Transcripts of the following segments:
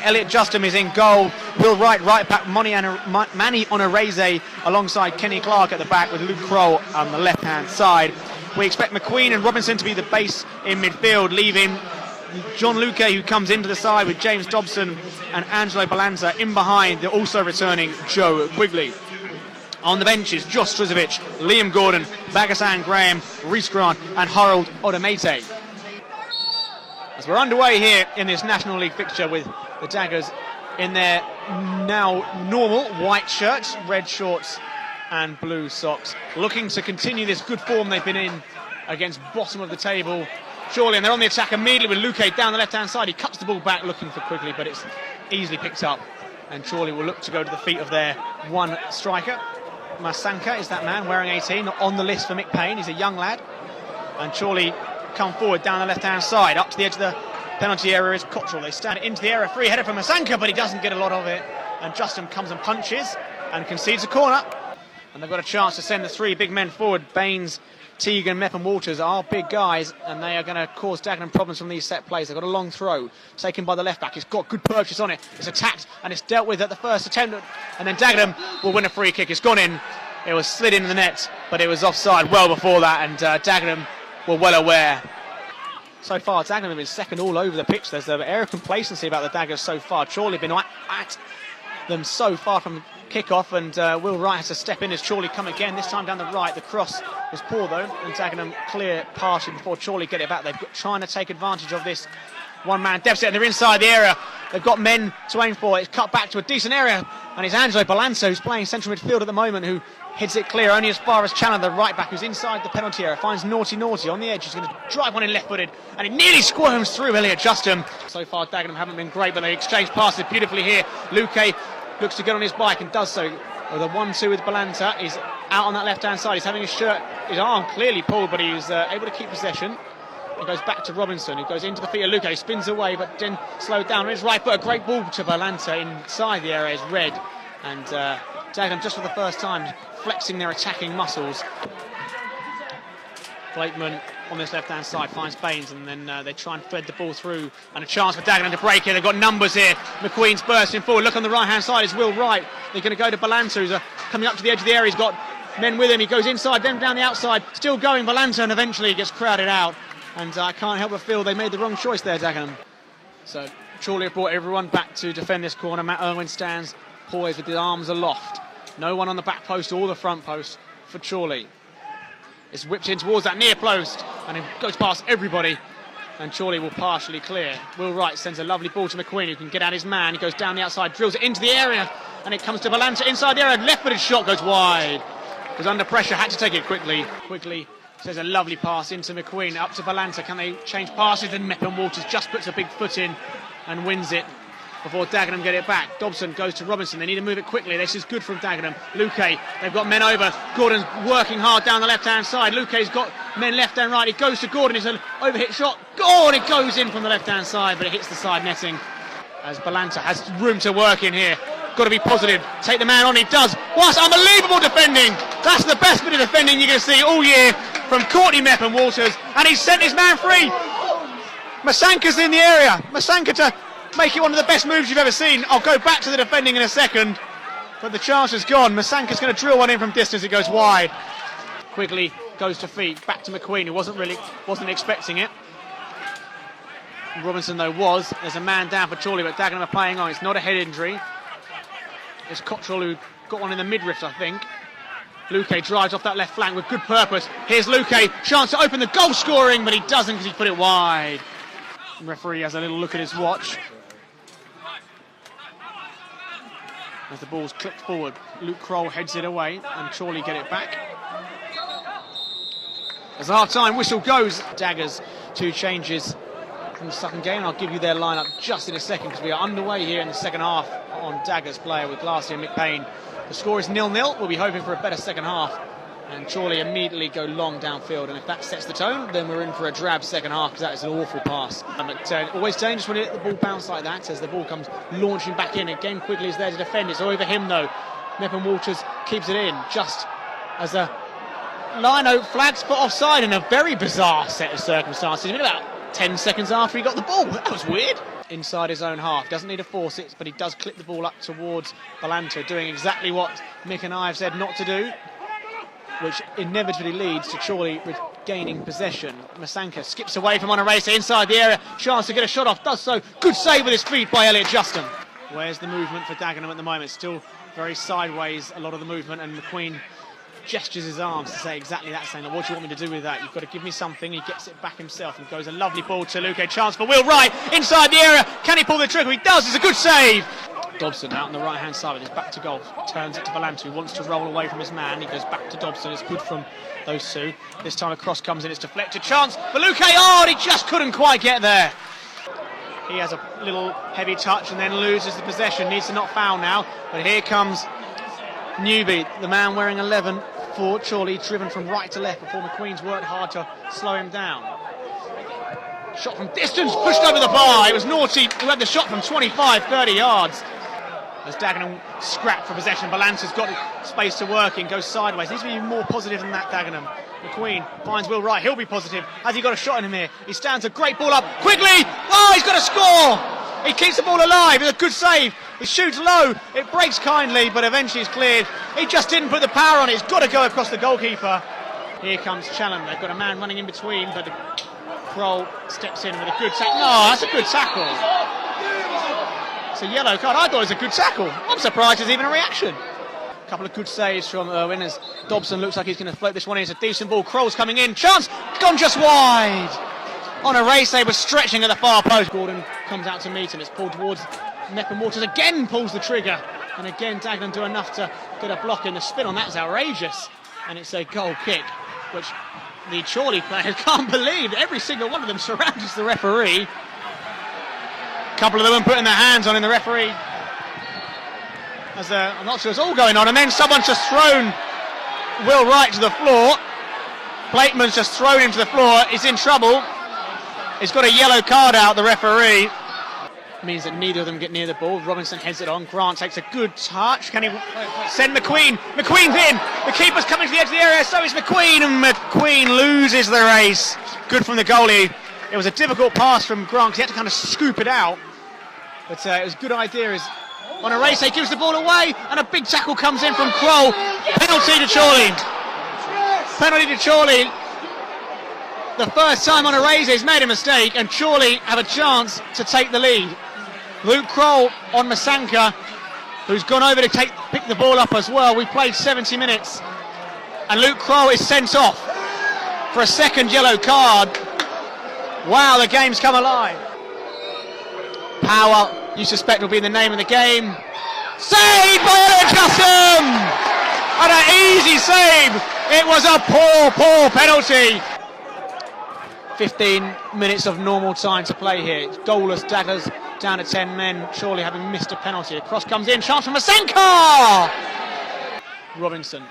Elliot Justin is in goal. Will Wright, right back. Manny Onoreze alongside Kenny Clark at the back, with Luke Kroll on the left-hand side. We expect McQueen and Robinson to be the base in midfield, leaving John Luque, who comes into the side with James Dobson and Angelo Balanta in behind. They're also returning Joe Quigley. On the benches, Josh Strizovic, Liam Gordon, Bagasan Graham, Rhys Grant and Harold Odemete. As we're underway here in this National League fixture with the Daggers in their now normal white shirts, red shorts and blue socks, looking to continue this good form they've been in against bottom of the table Chorley, and they're on the attack immediately with Luque down the left-hand side. He cuts the ball back looking for Quigley, but it's easily picked up, and Chorley will look to go to the feet of their one striker. Masanka is that man, wearing 18, not on the list for Mick Payne. He's a young lad. And Chorley come forward down the left-hand side, up to the edge of the penalty area is Cottrell. They stand into the area, free header from Masanka, but he doesn't get a lot of it, and Justin comes and punches and concedes a corner. And they've got a chance to send the three big men forward. Baines, Teague and Mepp and Walters are big guys, and they are going to cause Dagenham problems from these set plays. They've got a long throw taken by the left back. It's got good purchase on it. It's attacked and it's dealt with at the first attempt, and then Dagenham will win a free kick. It's gone in. It was slid into the net, but it was offside well before that, and Dagenham were well aware. So far, Dagenham have been second all over the pitch. There's an air of complacency about the Daggers so far. Chorley have been at them so far from kick-off, and Will Wright has to step in as Chorley come again, this time down the right. The cross was poor though, and Dagenham clear partially before Chorley get it back. They're trying to take advantage of this one-man deficit, and they're inside the area. They've got men to aim for. It's cut back to a decent area, and it's Angelo Balanta, who's playing central midfield at the moment, who heads it clear only as far as Chandler, the right back, who's inside the penalty area, finds Naughty on the edge. He's going to drive one in left-footed, and it nearly squirms through Elliot Justin. So far Dagenham haven't been great, but they exchange passes beautifully here. Luque looks to get on his bike and does so with a 1-2 with Balanta. He's out on that left-hand side. He's having his arm clearly pulled, but he's able to keep possession. He goes back to Robinson, who goes into the feet of Luque, spins away, but then slowed down on his right foot. A great ball to Balanta inside the area is red, and Dagenham just for the first time flexing their attacking muscles. Blakeman on this left-hand side finds Baines, and then they try and thread the ball through, and a chance for Dagenham to break here. They've got numbers here. McQueen's bursting forward. Look on the right-hand side is Will Wright. They're going to go to Balanta, who's coming up to the edge of the area. He's got men with him. He goes inside, then down the outside. Still going, Balanta, and eventually he gets crowded out. And I can't help but feel they made the wrong choice there, Dagenham. So Chorley have brought everyone back to defend this corner. Matt Irwin stands poised with the arms aloft. No one on the back post or the front post for Chorley. It's whipped in towards that near post, and it goes past everybody, and Chorley will partially clear. Will Wright sends a lovely ball to McQueen, who can get out his man. He goes down the outside, drills it into the area, and it comes to Balanta inside the area. Left-footed shot goes wide. Was under pressure, had to take it quickly. Quickly says a lovely pass into McQueen, up to Balanta. Can they change passes? Then Mepp and Walters just puts a big foot in and wins it before Dagenham get it back. Dobson goes to Robinson. They need to move it quickly. This is good from Dagenham. Luque, they've got men over. Gordon's working hard down the left-hand side. Luque's got men left and right. He goes to Gordon. It's an overhit shot. It goes in from the left-hand side, but it hits the side netting as Balanta has room to work in here. Got to be positive. Take the man on. He does. What unbelievable defending. That's the best bit of defending you can see all year from Courtney, Mepp and Walters. And he's sent his man free. Masanka's in the area. Masanka to make it one of the best moves you've ever seen. I'll go back to the defending in a second, but the chance is gone. Masanka's going to drill one in from distance. It goes wide. Quigley goes to feet. Back to McQueen, who wasn't expecting it. Robinson though was. There's a man down for Chorley, but Dagenham are playing on. It's not a head injury. It's Cottrell who got one in the midriff, I think. Luque drives off that left flank with good purpose. Here's Luque, chance to open the goal scoring, but he doesn't because he put it wide. The referee has a little look at his watch. As the ball's clipped forward, Luke Kroll heads it away, and Chorley get it back. As the half-time whistle goes, Daggers, 2 changes from the second game. I'll give you their lineup just in a second, because we are underway here in the second half on Daggers player with Glassy and Mick Payne. The score is 0-0. We'll be hoping for a better second half, and Chorley immediately go long downfield, and if that sets the tone, then we're in for a drab second half, because that is an awful pass. But always dangerous when the ball bounces like that, as the ball comes launching back in. Again, Quigley is there to defend. It's over him though. Mepp and Walters keeps it in, just as a Lino flags for offside in a very bizarre set of circumstances. About 10 seconds after he got the ball. That was weird. inside his own half. Doesn't need to force it, but he does clip the ball up towards Balanta, doing exactly what Mick and I have said not to do, which inevitably leads to Chorley regaining possession. Masanka skips away from Onorese inside the area, chance to get a shot off, does so. Good save with his feet by Elliot Justin. Where's the movement for Dagenham at the moment? Still very sideways, a lot of the movement, and McQueen gestures his arms to say exactly that, saying, what do you want me to do with that? You've got to give me something. He gets it back himself and goes a lovely ball to Luque. Chance for Will Wright inside the area. Can he pull the trigger? He does. It's a good save. Dobson out on the right hand side with his back to goal. Turns it to Balanta, who wants to roll away from his man. He goes back to Dobson. It's good from those two. This time a cross comes in. It's deflected. Chance for Luque. Oh, and he just couldn't quite get there. He has a little heavy touch and then loses the possession. Needs to not foul now. But here comes Newby, the man wearing 11 for Chorley, driven from right to left before McQueen's worked hard to slow him down. Shot from distance, pushed over the bar. It was Naughty who had the shot from 25, 30 yards. As Dagenham scrap for possession, Balanta's got space to work in, goes sideways. Needs to be more positive than that, Dagenham. McQueen finds Will Wright, he'll be positive. Has he got a shot in him here? He stands a great ball up, quickly! Oh, he's got a score! He keeps the ball alive, it's a good save. He shoots low, it breaks kindly, but eventually it's cleared. He just didn't put the power on it, it's got to go across the goalkeeper. Here comes Challen, they've got a man running in between, but Kroll steps in with a good tackle. No, that's a good tackle. It's a yellow card, I thought it was a good tackle. I'm surprised there's even a reaction. A couple of good saves from Irwin as Dobson looks like he's going to float this one in. It's a decent ball, Kroll's coming in, chance, gone just wide. Onorese was stretching at the far post. Gordon comes out to meet him. It's pulled towards Neppen Waters. Again pulls the trigger. And again Dagenham do enough to get a block in. The spin on that is outrageous. And it's a goal kick, which the Chorley players can't believe. Every single one of them surrounds the referee. A couple of them putting their hands on in the referee. I'm not sure it's all going on. And then someone's just thrown Will Wright to the floor. Blakeman's just thrown him to the floor. He's in trouble. He's got a yellow card out, the referee. Means that neither of them get near the ball. Robinson heads it on. Grant takes a good touch. Can he send McQueen? McQueen's in. The keeper's coming to the edge of the area. So is McQueen. And McQueen loses the race. Good from the goalie. It was a difficult pass from Grant because he had to kind of scoop it out. But it was a good idea. Onorese gives the ball away. And a big tackle comes in from Kroll. Penalty to Chorley. Penalty to Chorley. The first time Onorese has made a mistake, and Chorley have a chance to take the lead. Luke Kroll on Masanka, who's gone over to pick the ball up as well. We played 70 minutes, and Luke Kroll is sent off for a second yellow card. Wow, the game's come alive. Power, you suspect, will be the name of the game. Saved by Elliot Justin! And an easy save. It was a poor penalty. 15 minutes of normal time to play here. It's goalless, Daggers down to 10 men. Chorley having missed a penalty. A cross comes in, chance from Masanka! Robinson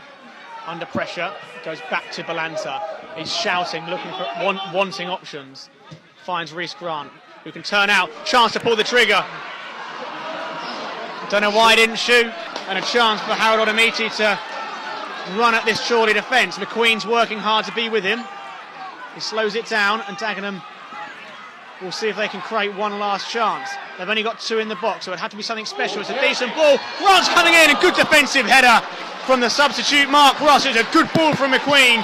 under pressure, goes back to Balanta. He's shouting, looking for wanting options. Finds Reece Grant, who can turn out. Chance to pull the trigger. Don't know why he didn't shoot. And a chance for Harold Odemiti to run at this Chorley defence. McQueen's working hard to be with him. He slows it down, and Dagenham will see if they can create one last chance. They've only got two in the box, so it'd have to be something special. It's a decent ball. Grant's coming in, a good defensive header from the substitute Mark Ross. It's a good ball from McQueen.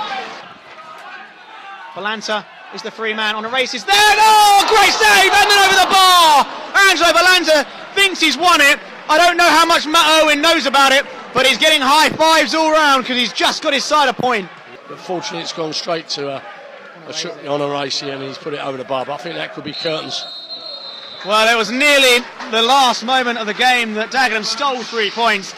Balanta is the free man on a race. Is there? Oh, great save! And then over the bar! Angelo Balanta thinks he's won it. I don't know how much Matt Owen knows about it, but he's getting high fives all round because he's just got his side a point. But fortunately, it's gone straight to on a race here, and he's put it over the bar, but I think that could be curtains. Well, it was nearly the last moment of the game that Dagenham stole 3 points.